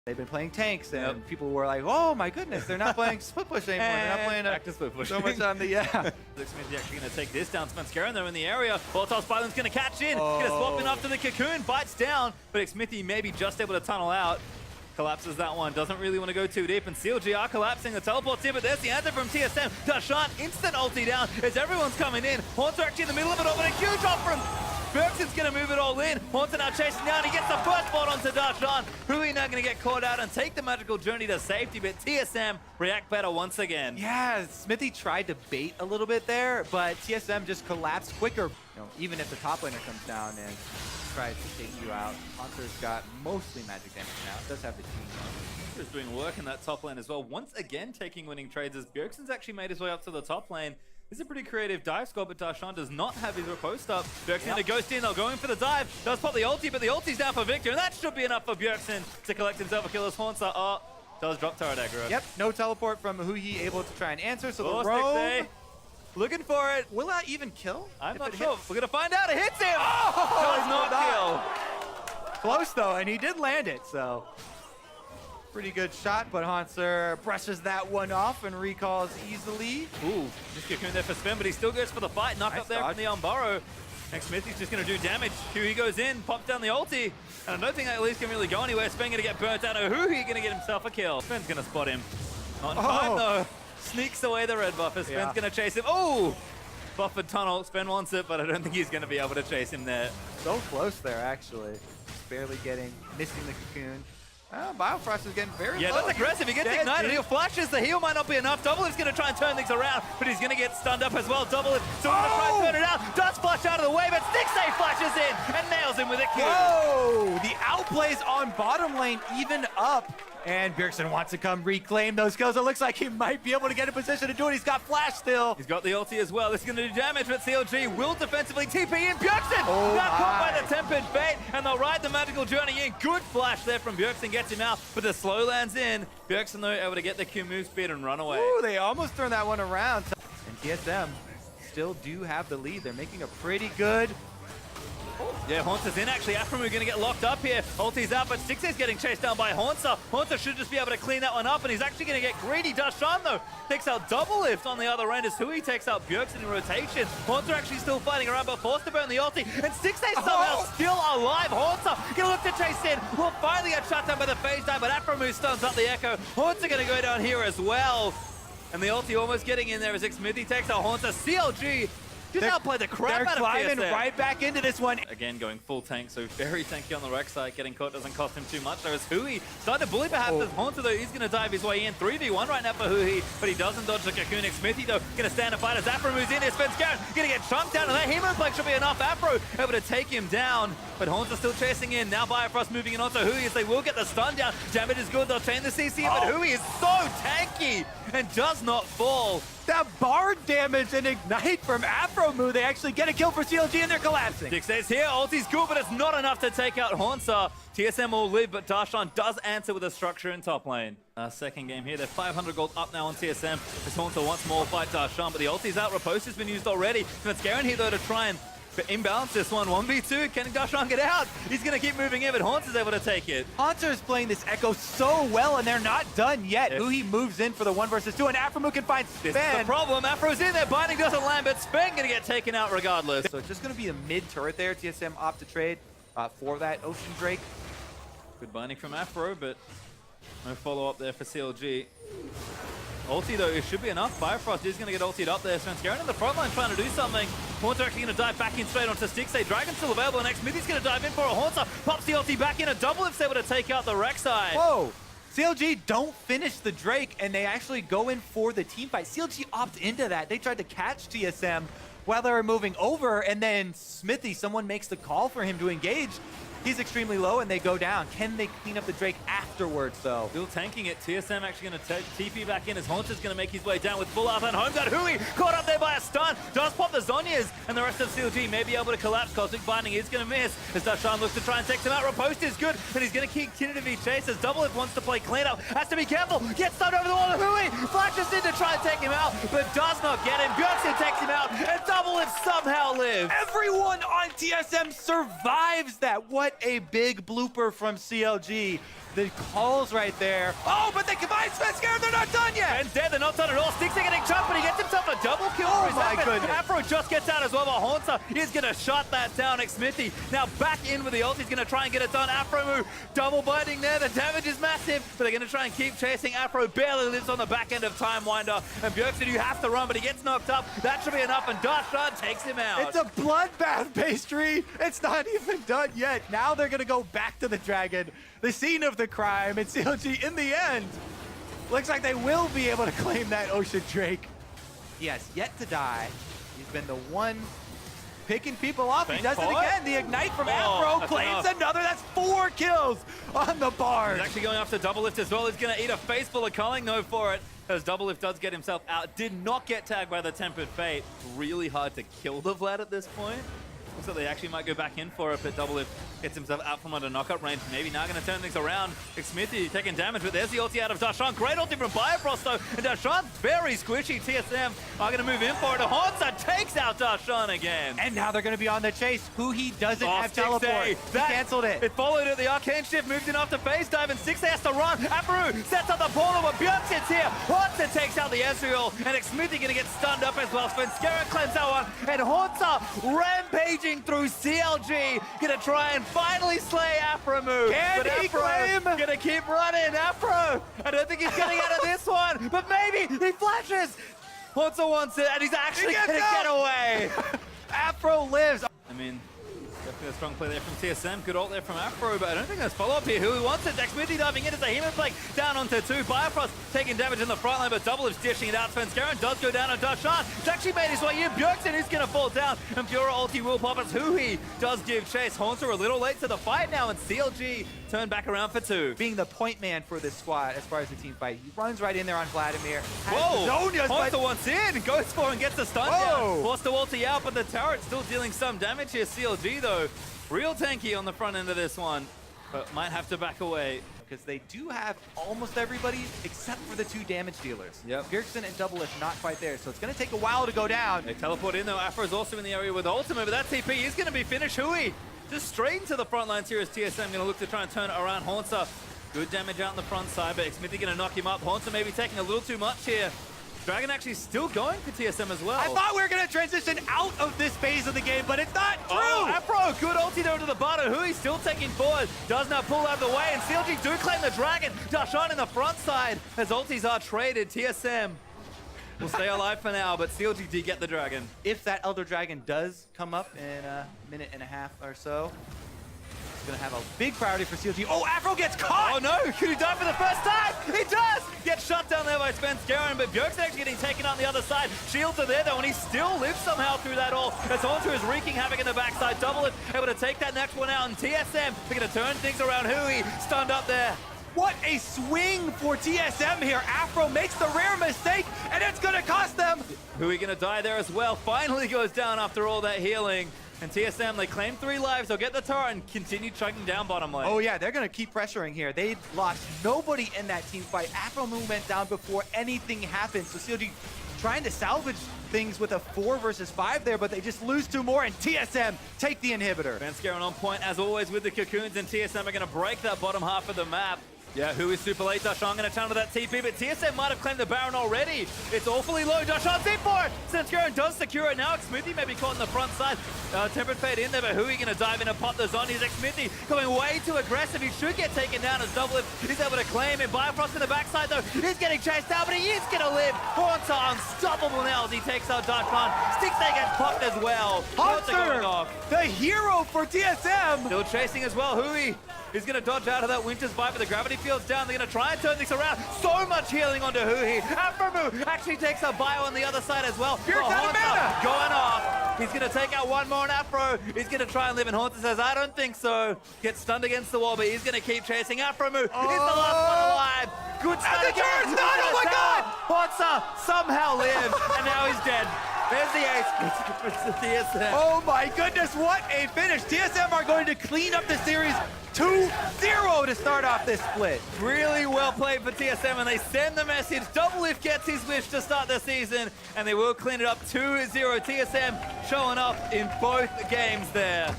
They've been playing tanks, and people were like, "Oh my goodness, they're not playing split push anymore. They're not playing back to split push. so much on the Smithy actually going to take this down. Spenskaren though in the area. Volatile Spyland's going to catch in. Going to swap in after the cocoon. Bites down, but Smithy maybe just able to tunnel out. Collapses that one. Doesn't really want to go too deep, and CLG are collapsing. The teleport's here, but there's the answer from TSM. Darshan instant ulti down as everyone's coming in. Haunter actually in the middle of it all, but a huge off from Bergson's going to move it all in. Haunter now chasing down. He gets the first spot onto Darshan. Hui now going to get caught out and take the magical journey to safety, but TSM react better once again. Yeah, Smithy tried to bait a little bit there, but TSM just collapsed quicker. Even if the top laner comes down and tries to take you out, Haunter's got mostly magic damage now. It does have the team. Haunter's doing work in that top lane as well. Once again taking winning trades as Bjergsen's actually made his way up to the top lane. This is a pretty creative dive squad, but Darshan does not have his riposte up. Bjergsen to ghost in, they're going for the dive. Does pop the ulti, but the ulti's down for Victor, and that should be enough for Bjergsen to collect himself a kill as Haunter. Does drop turret aggro. Yep, no teleport from Hui able to try and answer, so the roam, looking for it. Will that even kill? I'm not sure. We're going to find out. It hits him! Does not kill. Close though, and he did land it, so pretty good shot, but Haunter brushes that one off and recalls easily. Ooh, just cocoon there for Sven, but he still goes for the fight. Knock up there from the Umbaro. Next Smithy's just going to do damage. Hui goes in, pops down the ulti, and I don't think that at least can really go anywhere. Sven going to get burnt out. Hui going to get himself a kill. Sven's going to spot him. Not in time though. Sneaks away the red buffer. Sven's going to chase him. Oh! Buffered tunnel. Sven wants it, but I don't think he's going to be able to chase him there. So close there, actually. Barely missing the cocoon. Biofrost is getting very low. That's aggressive. He gets ignited. He'll flashes. The heal might not be enough. Doublelift's going to try and turn things around, but he's going to get stunned up as well. Doublelift still going to try and turn it out. Does flash out of the way, but Stixay flashes in and nails him with a Q. Whoa! The outplays on bottom lane even up. And Bjergsen wants to come reclaim those kills. It looks like he might be able to get in position to do it. He's got flash still. He's got the ulti as well. This is going to do damage, but CLG will defensively TP in. Bjergsen got caught by the Tempered Fate, and they'll ride the magical journey in. Good flash there from Bjergsen, gets him out, but the slow lands in. Bjergsen, though, able to get the Q move speed and run away. Ooh, they almost turned that one around. And TSM still do have the lead. They're making a pretty good... Yeah, Haunter's in actually. Aframu going to get locked up here. Ulti's out, but Stixay's getting chased down by Haunter. Haunter should just be able to clean that one up, and he's actually going to get greedy. Darshan, though, takes out Doublelift on the other end as Hui takes out Bjergsen in rotation. Haunter actually still fighting around, but forced to burn the ulti, and Stixay somehow still alive. Haunter going to look to chase in. Will finally get shut down by the phase dive, but Aframu stuns up the Echo. Haunter going to go down here as well. And the ulti almost getting in there as Smithy takes out Haunter. CLG just outplayed the crap out of TSM. They're climbing right back into this one. Again, going full tank, so very tanky on the Rex side. Getting caught doesn't cost him too much. There is Hui. Starting to bully perhaps as Haunter, though. He's going to dive his way in. 3v1 right now for Hui, but he doesn't dodge the cocoon. Smithy, though, going to stand and fight as Afro moves in. Spenskaren going to get chunked down, and that Hemoplex should be enough. Afro able to take him down, but Haunter still chasing in. Now Biofrost moving in onto Hui as they will get the stun down. Damage is good. They'll chain the CC, but Hui is so tanky and does not fall. That bard damage and ignite from Aframu, they actually get a kill for CLG and they're collapsing. Stixay's here, ulti's good, but it's not enough to take out Haunter. TSM will live, but Darshan does answer with a structure in top lane. Second game here, they're 500 gold up now on TSM. As Haunter once more fight Darshan, but the ulti's out, riposte has been used already. Spenskaren here though to try and imbalance this one. 1v2, can Darshan get out? He's going to keep moving in, but Haunter's able to take it. Haunter is playing this Echo so well, and they're not done yet. Hui moves in for the 1 versus 2, and Aframu can find Sven. This is the problem. Afro's in there, binding doesn't land, but Sven going to get taken out regardless. So it's just going to be a mid turret there. TSM opt to trade for that Ocean Drake. Good binding from Afro, but no follow-up there for CLG. Ulti though, it should be enough. Biofrost is going to get ultied up there. Spenskaren in the front line trying to do something. Haunter actually going to dive back in straight onto Stixay. Dragon's still available, and next Smithy's going to dive in for a Haunter. Pops the ulti back in, a Doublelift's able to take out the Rek'Sai. Whoa! CLG don't finish the Drake, and they actually go in for the team fight. CLG opt into that. They tried to catch TSM while they were moving over, and then Smithy, someone makes the call for him to engage. He's extremely low, and they go down. Can they clean up the Drake afterwards, though? Still tanking it. TSM actually going to TP back in as Haunter's going to make his way down with full out and home guard. Hui caught up there by a stun. Does pop the Zhonya's, and the rest of CLG may be able to collapse. Cosmic Binding is going to miss as Darshan looks to try and take him out. Riposte is good, and he's going to continue to be chased as Doublelift wants to play cleanup. Has to be careful. Gets stunned over the wall. Hui flashes in to try and take him out, but does not get him. Bjergsen takes him out, and Doublelift somehow lives. Everyone on TSM survives that. What What a big blooper from CLG. The calls right there. Oh, but they combine Svenskar, they're not done yet! And dead, they're not done at all. Sticks are getting chopped, but he gets himself a double kill. Oh for his my effort. goodness. Afro just gets out as well, but Haunter is going to shut that down. Smithy now back in with the ult. He's going to try and get it done. Afro move, double biting there. The damage is massive, but they're going to try and keep chasing. Afro barely lives on the back end of Time Winder. And Bjergsen, you have to run, but he gets knocked up. That should be enough, and Darshan takes him out. It's a bloodbath, Pastry. It's not even done yet. Now they're going to go back to the Dragon, the scene of the crime, and CLG, in the end, looks like they will be able to claim that Ocean Drake. He has yet to die. He's been the one picking people off. He does it again. The Ignite from Afro claims another. That's 4 kills on the bar. He's actually going after Double Lift as well. He's going to eat a face full of culling, though, for it. As Double Lift does get himself out. Did not get tagged by the Tempered Fate. Really hard to kill the Vlad at this point. So they actually might go back in for it, but Double Lift gets himself out from under knockup range. Maybe now going to turn things around. Smithy taking damage, but there's the ulti out of Darshan. Great ulti from Bifrost, though. And Darshan's very squishy. TSM are going to move in for it. Hansa takes out Darshan again. And now they're going to be on the chase. Huhi doesn't have teleport. He canceled it. It followed it. The Arcane Shift moves in after phase dive, and 6 has to run. Aperu sets up the portal, but Bjergsen's here. Hansa takes out the Ezreal, and Smithy going to get stunned up as well. Svenskar claims that one, and Hansa rampaging through CLG. Going to try and finally slay Afro move. Can he claim? Going to keep running. Afro, I don't think he's getting out of this one, but maybe he flashes. Hansa wants it, and he's actually going to get away. Afro lives. I mean, definitely a strong play there from TSM. Good ult there from Afro, but I don't think there's follow-up here. Who wants it? Smithy diving in as a Human Flake down onto 2. Bifrost taking damage in the front line, but Double is dishing it out. Svenskar does go down on Darshan. He's actually made his way in. Bjergsen is going to fall down, and Pura ulti will pop as Huhi does give chase. Haunter a little late to the fight now, and CLG turn back around for 2. Being the point man for this squad as far as the team fight. He runs right in there on Vladimir. Whoa! Haunter wants in, goes for and gets the stun down. Forced the ulti out, but the turret still dealing some damage here. CLG, though, real tanky on the front end of this one, but might have to back away. Because they do have almost everybody except for the 2 damage dealers. Yep. Bjergsen and Double Lift not quite there, so it's going to take a while to go down. They teleport in, though. Afro's also in the area with ultimate, but that TP is going to be finished. Hui just straight into the front lines here as TSM going to look to try and turn it around. Haunter, good damage out on the front side, but Smithy going to knock him up. Haunter maybe taking a little too much here. Dragon actually still going for TSM as well. I thought we were going to transition out of this phase of the game, but it's not true! Oh, Afro, good ulti there to the bottom. Hui's still taking forward. Does not pull out of the way, and CLG do claim the Dragon. Darshan in the front side as ultis are traded. TSM will stay alive for now, but CLG did get the Dragon. If that Elder Dragon does come up in a minute and a half or so, it's going to have a big priority for CLG. Oh, Afro gets caught! Oh no, could he die for the first time? He does! Gets shut down there by Svenskar, but Bjergsen actually getting taken out on the other side. Shields are there though, and he still lives somehow through that all. As Haunter is wreaking havoc in the backside. Double it, able to take that next one out, and TSM, they're going to turn things around. Hui stunned up there. What a swing for TSM here. Afro makes the rare mistake, and it's going to cost them. Hui going to die there as well. Finally goes down after all that healing. And TSM, they claim 3 lives. They'll get the turret and continue chugging down bottom lane. Oh yeah, they're going to keep pressuring here. They lost nobody in that team fight. Afro Moon went down before anything happened. So CLG trying to salvage things with a 4 versus 5 there, but they just lose 2 more, and TSM take the inhibitor. Svenskar on point as always with the cocoons, and TSM are going to break that bottom half of the map. Yeah, Hui is super late. Darshan going to channel that TP, but TSM might have claimed the Baron already. It's awfully low. Darshan's in for it. Svenskar does secure it now. Smithy may be caught in the front side. Tempered Fade in there, but Hui going to dive in and pop the zombies. Smithy going way too aggressive. He should get taken down as Double Lift. He's able to claim it. Bifrost in the backside though. He's getting chased down, but he is going to live. Haunter unstoppable now as he takes out Darshan. Sticksnake gets popped as well. Haunter, the hero for TSM. Still chasing as well. Hui is going to dodge out of that Winter's Bite, but the gravity field's down. They're going to try and turn things around. So much healing onto Hui. Afromu actually takes a bio on the other side as well. Haunter going off. He's going to take out one more on Afro. He's going to try and live, and Haunter says, I don't think so. Gets stunned against the wall, but he's going to keep chasing. Afromu is the last one alive. Good stun again. Oh my God! Haunter somehow lives, and now he's dead. There's the ace for TSM. Oh my goodness, what a finish. TSM are going to clean up the series 2-0 to start off this split. Really well played for TSM, and they send the message. Double Lift gets his wish to start the season, and they will clean it up 2-0. TSM showing up in both games there.